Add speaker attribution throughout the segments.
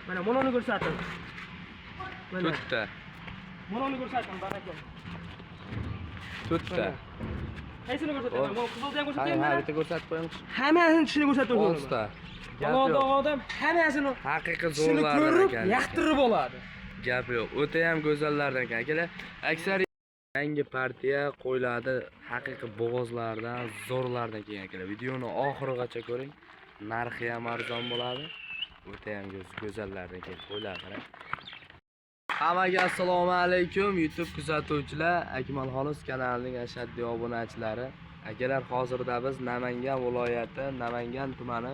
Speaker 1: Mana mononi ko'rsating.
Speaker 2: To'rtta.
Speaker 1: Mononi ko'rsating, barakalla.
Speaker 2: To'rtta.
Speaker 1: Qaysini ko'rsataman? Bu qizilni ham
Speaker 2: Ha,
Speaker 1: ko'rsataymi?
Speaker 2: ha, bitta ko'rsatib qo'yamiz.
Speaker 1: Hammasini tishini ko'rsatib o'tiraman.
Speaker 2: Oltita.
Speaker 1: Alloh odam hammasini
Speaker 2: Haqiqiy
Speaker 1: tishini
Speaker 2: zo'rlardan
Speaker 1: ko'rib,
Speaker 2: ekan.
Speaker 1: yoqtirib oladi.
Speaker 2: Gap yo'q. O'ta ham go'zallardan ekan. Akalar, aksariyat yangi partiya qo'yiladi haqiqiy bo'g'ozlardan, zo'rlardan kelgan akalar. Videoni oxirigacha ko'ring. Narxi ham arzon bo'ladi. O'ta ham go'zallardan kelib qo'yiladi. Qarang. Hammaga assalomu alaykum YouTube kuzatuvchilar, Akmalxonis kanalining ashaddiy obunachilari. Akalar, hozirda biz Namangan viloyati, Namangan tumani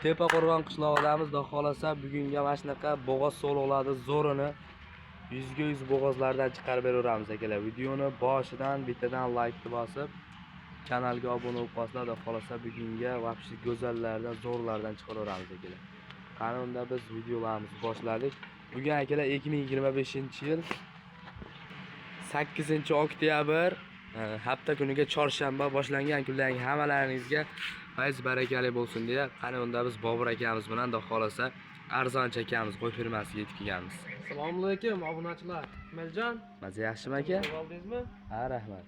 Speaker 2: Tepaqo'rg'on qishlog'idamiz. Xudo xolasa bugunga mana shunaqa bo'g'oz so'liqlarni zo'rini 100% bo'g'ozlardan chiqarib beraveramiz akalar. Videoni boshidan bittadan like bosib, kanalga obuna bo'lib qolsanglar, xudo xolasa bugunga vaqti go'zallardan, zo'rlardan chiqaraveramiz akalar. Qani unda biz videolarimizni boshladik. Bugun akalar 2025-yil 8-oktyabr hafta kuniga chorshanba boshlangan kunlarning hammalaringizga fayz barakali bo'lsin deya, qani unda biz Bobur akamiz bilan xudo xolasa arzon chekamiz, qo'y firmasiga yetib kelganmiz.
Speaker 1: Assalomu alaykum obunachilar. Akmaljon,
Speaker 2: Maza yaxshimi aka?
Speaker 1: Oldingizmi?
Speaker 2: Ha, rahmat.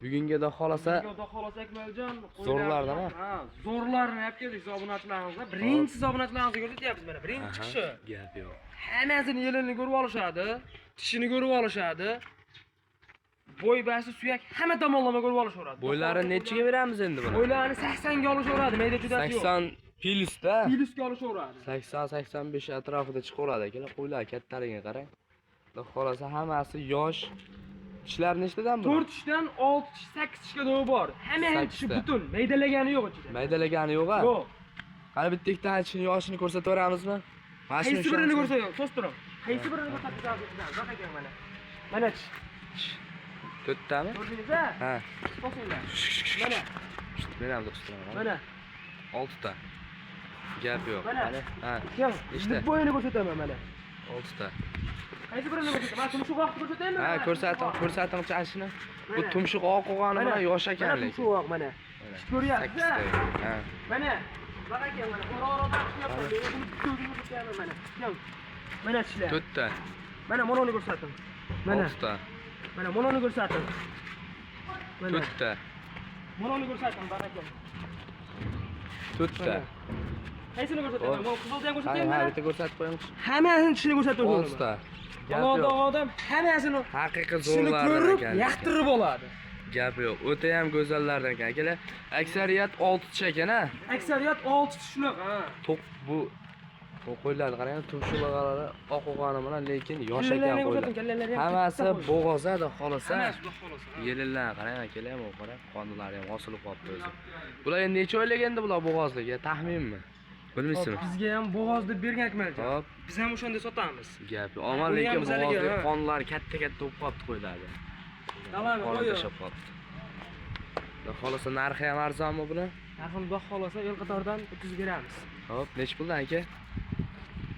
Speaker 2: Bugunga xudo xolasa
Speaker 1: Akmaljon,
Speaker 2: zo'rlardan,
Speaker 1: ha, zo'rlarni olib keldik obunachilarimizga. Birinchi obunachilarimizga ko'rsatyapmiz mana, birinchi chiqishi.
Speaker 2: Gap yo'q.
Speaker 1: Hammasini yelini ko'rib olishadi, tishini ko'rib olishadi. Bo'y basi suyak hamma tomonlama ko'rib olishaveradi.
Speaker 2: Bo'ylari nechiga beramiz endi buni?
Speaker 1: Bo'ylarni 80 ga olishaveradi, mayda judasi yo'q.
Speaker 2: 80 pilusda.
Speaker 1: Pilusga olishaveradi.
Speaker 2: 80-85 atrofida chiqaveradi akalar. Qo'ylar kattaligiga qarang. Xudo xolasa hammasi yosh. Tishlar nechtadan bu?
Speaker 1: 4 tishdan 6 tish, 8 tishga do'y bor. Hamma tishi butun, maydalagani yo'q ichida.
Speaker 2: Maydalagani yo'q-a?
Speaker 1: Yo'q.
Speaker 2: Qani bitta ikkita tishini yoshini ko'rsataveramizmi?
Speaker 1: Qaysi birini ko'rsating? To'stiring. Qaysi birini ko'rsatasiz? Baqaga mana. Mana tish.
Speaker 2: To'rttami?
Speaker 1: Ko'rdingizmi?
Speaker 2: Ha.
Speaker 1: Bosinglar. Mana.
Speaker 2: Men ham to'stiraman.
Speaker 1: Mana.
Speaker 2: 6 ta. Gap yo'q.
Speaker 1: Mana.
Speaker 2: Ha.
Speaker 1: Kel.
Speaker 2: Nechta?
Speaker 1: Bo'yini ko'rsataman mana.
Speaker 2: 6 ta.
Speaker 1: Qaysi birini ko'rsataman? Mana tumshuq vaqt ko'rsataymi?
Speaker 2: Ha, ko'rsating chashini. Bu tumshuq oq qolgani bilan yosh ekan lekin.
Speaker 1: Tumshuq oq mana. Ko'ryapsiz?
Speaker 2: Ha.
Speaker 1: Mana. Baqaga mana. Qoraqorda tishlayapman. Mana. Kel. Mana tishlar.
Speaker 2: 4 ta.
Speaker 1: Mana mononi ko'rsating. Mana.
Speaker 2: 6 ta.
Speaker 1: Mana mononi ko'rsating. Mana.
Speaker 2: 4 ta.
Speaker 1: Mononi ko'rsating barakalla.
Speaker 2: 4 ta.
Speaker 1: Qaysini ko'rsataman? Bu qizilni ham
Speaker 2: Ha,
Speaker 1: ko'rsataymi?
Speaker 2: ha, bitta ko'rsatib qo'yamiz.
Speaker 1: Hammasini tishini ko'rsatib
Speaker 2: 6 ta.
Speaker 1: Alloh odam hammasini
Speaker 2: Haqiqiy
Speaker 1: tishini
Speaker 2: zo'rlardan
Speaker 1: ko'rib,
Speaker 2: ekan.
Speaker 1: yoqtirib oladi.
Speaker 2: Gap yo'q. O'ta ham go'zallardan ekan akalar. Aksariyat 6 tish ekan-a.
Speaker 1: Aksariyat 6 tish shunaqa.
Speaker 2: To'q bu qo'ylarni qarang, tumshuqlari oq qolgani bilan lekin yosh ekan qo'ylar. Hammasi bo'g'ozada xolasa. Yelinlar qarang akalar, bu qarang, qonlari ham osilib qolibdi o'zi. Bular endi necha oylik endi bular bo'g'ozligi, taxminmi? Bilmaysizmi?
Speaker 1: Bizga ham bo'g'oz deb bergan Akmaljon.
Speaker 2: Hop,
Speaker 1: Biz ham o'shanda sotamiz.
Speaker 2: gap yo'q. Omon lekin bo'g'ozli qonlari katta-katta bo'lib qolibdi qo'ylarga.
Speaker 1: Davomli
Speaker 2: Qonga
Speaker 1: qo'ying.
Speaker 2: tashab qolibdi. Xudo xolasa narxi ham arzonmi buni?
Speaker 1: Narxini Xudo xolasa el qatordan o'tkazib beramiz.
Speaker 2: Hop, nech puldan aka?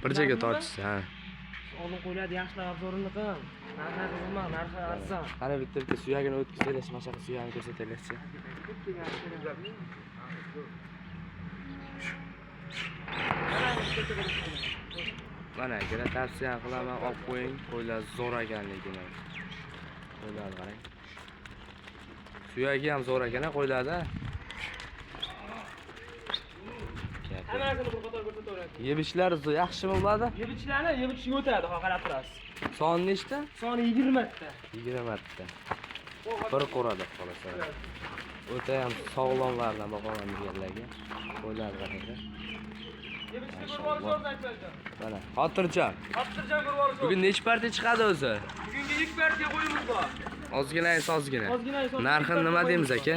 Speaker 2: Bir joyga tortishsa, ha.
Speaker 1: Oldin qo'yiladi yaxshilar obzorini qil. Narxi qizma, narxi arzon.
Speaker 2: Qani bitta suyagini o'tkazaylik, mana shunaqa suyagini ko'rsataylikchi. Mana akalar tavsiya qilaman, olib qo'ying, qo'ylar zo'r ekanligini. Qo'ylarni qarang. Suyagi ham zo'r ekan, qo'ylarda.
Speaker 1: Hammasini bir qator ko'rsataveradi.
Speaker 2: Yeb-ichlar yaxshimi bo'ladi?
Speaker 1: Yeb ichishga o'tadi, qarab turasiz.
Speaker 2: Soni nechta?
Speaker 1: Soni 20 ta.
Speaker 2: 20 ta. Bir qo'rada xolasa. O'ta ham sog'lomlardan boqaman deganlarga. Qo'ylar qarang.
Speaker 1: Yeb ichishga ko'rib olishasiz Akmaljon.
Speaker 2: Mana, xotirjam.
Speaker 1: Xotirjam ko'rib olishasiz.
Speaker 2: Bugun necha partiya chiqadi o'zi?
Speaker 1: Bugungi ilk partiya qo'yimiz bor.
Speaker 2: Ozgina.
Speaker 1: Ozgina.
Speaker 2: Narxini nima deymiz aka?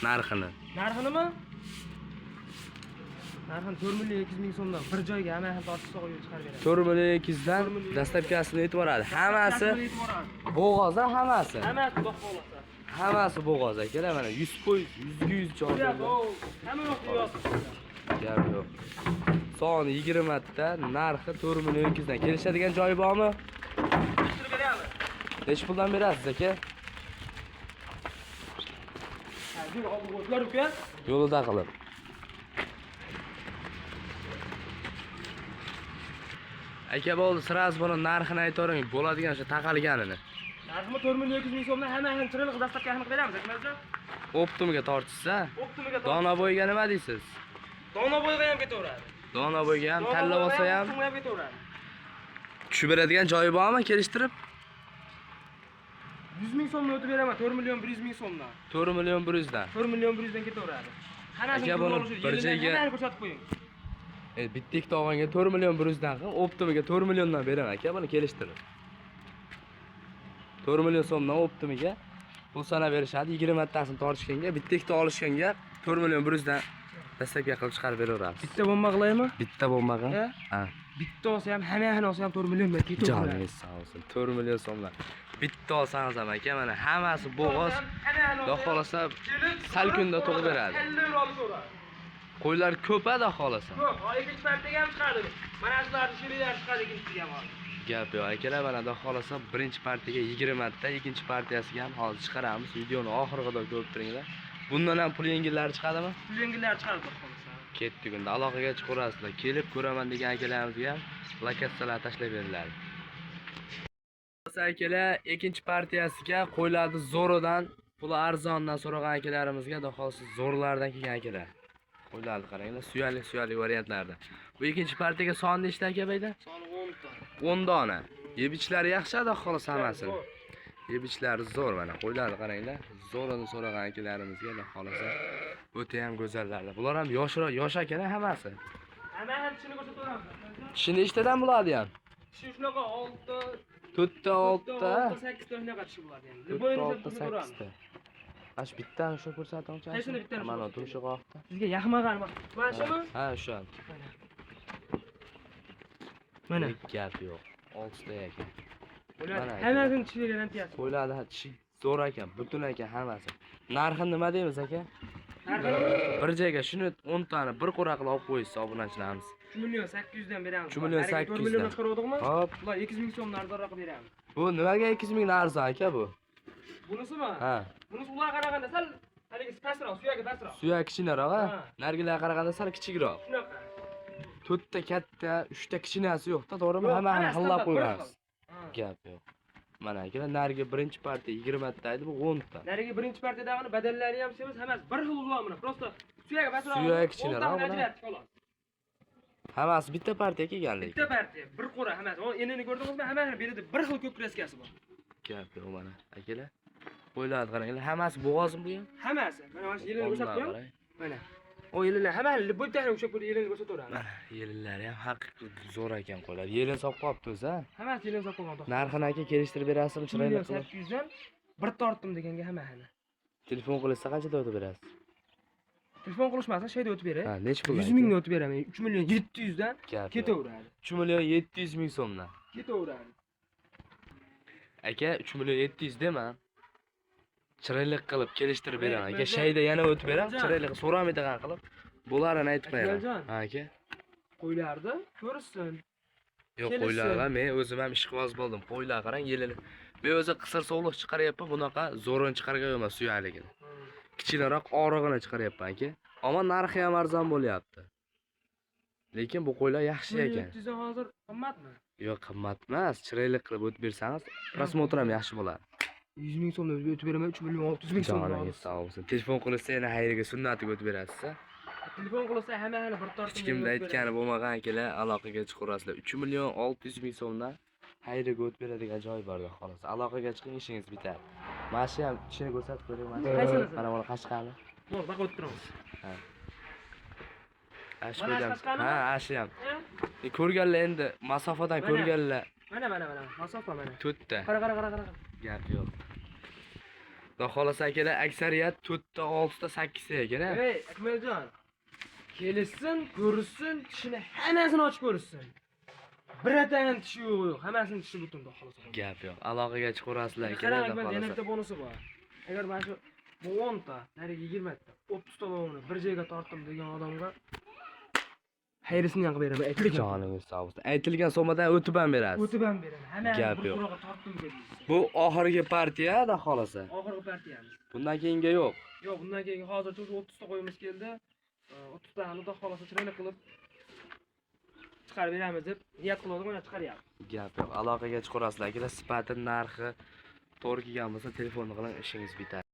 Speaker 2: Narxini.
Speaker 1: Narxinimi? Narxini 4 million 200 ming so'mdan bir joyga hammasini tortib qo'yib chiqarib beradi.
Speaker 2: 4 million 200 dan dastlabkasini aytib boradi. Hammasi bo'g'oz, hammasi.
Speaker 1: Hammasi Xudo xolasa.
Speaker 2: Hammasi bo'g'oz akalar, mana 100 qo'y, 100 joy.
Speaker 1: Hamma yoqda yotib.
Speaker 2: Gap yo'q. Soni 20 ta, narxi 4 million 200 dan. Kelishadigan joyi bormi?
Speaker 1: Kelishtirib beramiz.
Speaker 2: Nech puldan berasiz aka?
Speaker 1: Hozir olib o'tlar uka.
Speaker 2: Yo'lida qilib. Aka bo'ldi, sirasi buni narxini aytavering, bo'ladigan o'sha taqalganini.
Speaker 1: Narxi 4 million 200 ming so'mdan hamma chiroyli dastavka qilib beramiz, Akmaljon.
Speaker 2: Optimga tortishsa,
Speaker 1: Optimiga
Speaker 2: dona bo'yiga nima deysiz?
Speaker 1: Dona bo'yiga ham ketaveradi.
Speaker 2: Dona bo'yiga ham tanlab olsa ham
Speaker 1: Optimiga ham ketaveradi.
Speaker 2: tushib beradigan joyi bormi kelishtirib?
Speaker 1: 100 ming so'mdan o'tib beraman, 4 million 100 ming so'mdan.
Speaker 2: 4 million 100 dan.
Speaker 1: 4 million 100 dan ketaveradi. Hammasini
Speaker 2: Aka, buni bir joyga-
Speaker 1: hammasini ko'rsatib qo'ying.
Speaker 2: Bitta ikkita olganga 4 million 100 dan qilib, Optimiga 4 milliondan beraman aka, buni kelishtirib. 4 million so'mdan Optimiga pul sanab berishadi, 20 tasini tortishganga, bitta ikkita olishganga 4 million 100 dan dastlabki qilib chiqarib beraveramiz.
Speaker 1: Bitta bomba qilaymi?
Speaker 2: Bitta bo'lmagan.
Speaker 1: Ha?
Speaker 2: Ha.
Speaker 1: Bitta olsa ham, hammasini olsa ham 4 million dan ketaveradi.
Speaker 2: Joningiz sog' bo'lsin. 4 million so'mdan. Bitta olsangiz ham aka, mana hammasi bo'g'oz. Xudo xolasa sal kunda tug'ib beradi. Qo'ylar ko'p-a, xolasa.
Speaker 1: Ko'p, ikkinchi partiyaga ham chiqadi. Mana shularni shirilar chiqadi ikkinchisiga ham.
Speaker 2: Gap yo'q akalar, mana xudo xolasa birinchi partiyaga 20 ta, ikkinchi partiyasiga ham hozir chiqaramiz. Videoni oxiriga ko'rib turinglar. Bundan ham pul yengillari chiqadimi?
Speaker 1: Pul yengillari chiqadi xudo xolasa.
Speaker 2: Ketdi kunda aloqaga chiqarasizlar. Kelib ko'raman degan akalarimizga ham lokatsiyalar tashlab beriladi. Akalar, ikkinchi partiyasiga qo'yiladi zo'ridan, puli arzondan so'ragan akalarimizga xudo xolasa zo'rlardan kelgan akalar. Qo'yiladi qaranglar, suyali variantlarda. Bu ikkinchi partiyaga soni nechta aka bayda?
Speaker 1: Soni 10 ta.
Speaker 2: 10 dona. Yebichlari yaxshi xudo xolasa hammasini. Yebichlari zo'r mana. Qo'yiladi qaranglar. Zo'rini so'ragan akalarimizga xudo xolasa o'ta ham go'zallar. Bular ham yosh akalar hammasi.
Speaker 1: Hamma tishini ko'rsataveramiz.
Speaker 2: Tishini nechtadan bo'ladi ham?
Speaker 1: Tishi shunaqa 6
Speaker 2: to'rtta 6 ta.
Speaker 1: 8 ta shunaqa tishi bo'ladi endi.
Speaker 2: 6 ta 8 ta. Ash bittani shu ko'rsatingchi.
Speaker 1: Qaysini bittani?
Speaker 2: Mana tumshuqoqda.
Speaker 1: Sizga yoqmagan mana shumi?
Speaker 2: Ha, shu.
Speaker 1: Mana.
Speaker 2: Gap yo'q. 6 ta ekan.
Speaker 1: Bo'ladi. Hammasini tishiga garantiyasi.
Speaker 2: Qo'yladi, tishi zo'r ekan, butun ekan hammasi. Narxi nima deymiz aka? Bir joyga shuni 10 tani bir qo'ra qilib olib qo'ysiz obunachilarimiz.
Speaker 1: 3 million 800 dan beramiz.
Speaker 2: 3 million 800
Speaker 1: 4 million
Speaker 2: dan.
Speaker 1: chiqarodikmi?
Speaker 2: Hop.
Speaker 1: Bular 200 ming so'mdan arzonroq beramiz.
Speaker 2: Bu nimaga 200 ming arzon aka bu?
Speaker 1: Bunisimi?
Speaker 2: Ha.
Speaker 1: Bunisi ularga qaraganda sal haligi pastroq, suyagi pastroq.
Speaker 2: Suyak kichikroq, ha?
Speaker 1: Ha.
Speaker 2: Nargilarga qaraganda sal kichikroq.
Speaker 1: Shunaqa.
Speaker 2: 4 ta katta, 3 ta kichkinasi yo'q-da, to'g'rimi? Hammani xillab qo'yganmiz. Gap yo'q. Mana akalar, narigi birinchi partiya 20 ta edi, bu 10 ta.
Speaker 1: Narigi birinchi partiyadagi badallari ham semiz, hammasi bir xil uzoq mana. Prosta suyagi pastroq.
Speaker 2: Suyagi kichikroq mana.
Speaker 1: Xolos.
Speaker 2: Hammasi bitta partiya kelganlik.
Speaker 1: Bitta partiya, bir qo'ra hammasi. O enini ko'rdingizmi? Hammasi beradi, bir xil ko'k kraskasi bor.
Speaker 2: Gap yo'q mana. Akalar, qo'yiladi qaranglar, hammasi bo'g'ozmi bu ham?
Speaker 1: Hammasi. Mana shu yelini ko'rsatib qo'ying.
Speaker 2: qarang.
Speaker 1: Mana. O yelini hammasi bu bitta o'sha ko'rib yelini ko'rsataveradi.
Speaker 2: Mana yelinlari ham haqiqiy zo'r ekan qo'ylar. Yelin solib qo'yibdi o'zi, ha?
Speaker 1: Hammasi yelini solib qo'ygan.
Speaker 2: Narxini aka kelishtirib berasizmi, chiroyli qilib?
Speaker 1: 800 dan bir tortdim deganga hammasini.
Speaker 2: Telefon qilsa qanchada o'tib berasiz?
Speaker 1: Telefon qilishmasa shayda o'tib beray.
Speaker 2: Ha, nech pul?
Speaker 1: 100 mingni o'tib beraman. 3 million 700 dan
Speaker 2: Gap yo'q.
Speaker 1: ketaveradi.
Speaker 2: 3 million 700 ming so'mdan.
Speaker 1: Ketaveradi.
Speaker 2: Aka 3 million 700 dema. Chiroyli qilib kelishtirib beraman. Aka shayda yana o'tib beraman, chiroyli qilib so'ramaydigan qilib. Bo'larini aytib qo'yaman. Ha aka.
Speaker 1: Qo'ylarni ko'rsin.
Speaker 2: Yo'q, qo'ylarga men o'zim ham ishqiboz bo'ldim. Qo'ylar qarang, yelini. Men o'zi qisir sog'liq chiqaryapman, bunaqa zo'rini chiqargan suyakligini. Kichikroq orig'ini chiqaryapman aka. Ammo narxi ham arzon bo'lyapti. Lekin bu qo'ylar yaxshi ekan.
Speaker 1: 700 dan hozir qimmatmi?
Speaker 2: Yo'q, qimmat emas. Chiroyli qilib o'tib bersangiz, prosmotr ham yaxshi bo'ladi.
Speaker 1: 100 ming so'mdan o'tib beraman, 3 million 600 ming so'm.
Speaker 2: Joningiz sog' bo'lsin. Telefon qilsa yana xayriga sunnatiga o'tib berasiz, ha?
Speaker 1: Telefon qilsa hammasini bir tortib.
Speaker 2: Hech kimda aytgani bo'lmagan akalar, aloqaga chiqarasizlar. 3 million 600 ming so'mdan xayriga o'tib beradigan joy borda xolos. Aloqaga chiqing, ishingiz bitadi. Mana shu ham ishini ko'rsatib qo'ying. Mana buni qashqani.
Speaker 1: Bor, baqa o'tib turamiz.
Speaker 2: Ha. Ashqo'jam. Ha, ashi ham. Ko'rganlar endi masofadan ko'rganlar.
Speaker 1: Mana. Masofa mana.
Speaker 2: 4 ta.
Speaker 1: Qara.
Speaker 2: Gap yo'q. Xudo xolasa akalar, aksariyat 4 ta, 6 ta, 8 ta ekan-a.
Speaker 1: Ey, Akmaljon. Kelsin, ko'rsin, tishini hammasini ochib ko'rsin. Biratagan tishi yo'q, hammasini tishi butun xudo xolasa.
Speaker 2: Gap yo'q. Aloqaga chiqarasizlar
Speaker 1: Qarang,
Speaker 2: akalar,
Speaker 1: Akmal,
Speaker 2: xudo
Speaker 1: yana
Speaker 2: xolasa.
Speaker 1: bitta bonusi bor. Agar mana shu 10 ta, narigi 20 ta, 30 ta bo'lgani bir joyga tortdim degan odamga xayrisini ham qilib beraman. Aytilgan.
Speaker 2: Joningiz sog' bo'lsin. Aytilgan summadan o'tib ham berasiz.
Speaker 1: O'tib ham beraman. Hamma
Speaker 2: Gap
Speaker 1: bir
Speaker 2: yo'q.
Speaker 1: qo'raga tortdim deysiz.
Speaker 2: Bu oxirgi partiya, da xolasa.
Speaker 1: Oxirgi partiyamiz.
Speaker 2: Bundan keyingi yo'q.
Speaker 1: Yo'q, bundan keyin hozircha 30 ta qo'yimiz keldi. 30 ta xudo xolasa chiroyli qilib chiqarib beramiz deb niyat qildim, mana chiqaryapmiz.
Speaker 2: Gap yo'q. Aloqaga chiqarasizlar. Sifati, narxi to'g'ri kelgan bo'lsa telefonni qiling, ishingiz bitadi.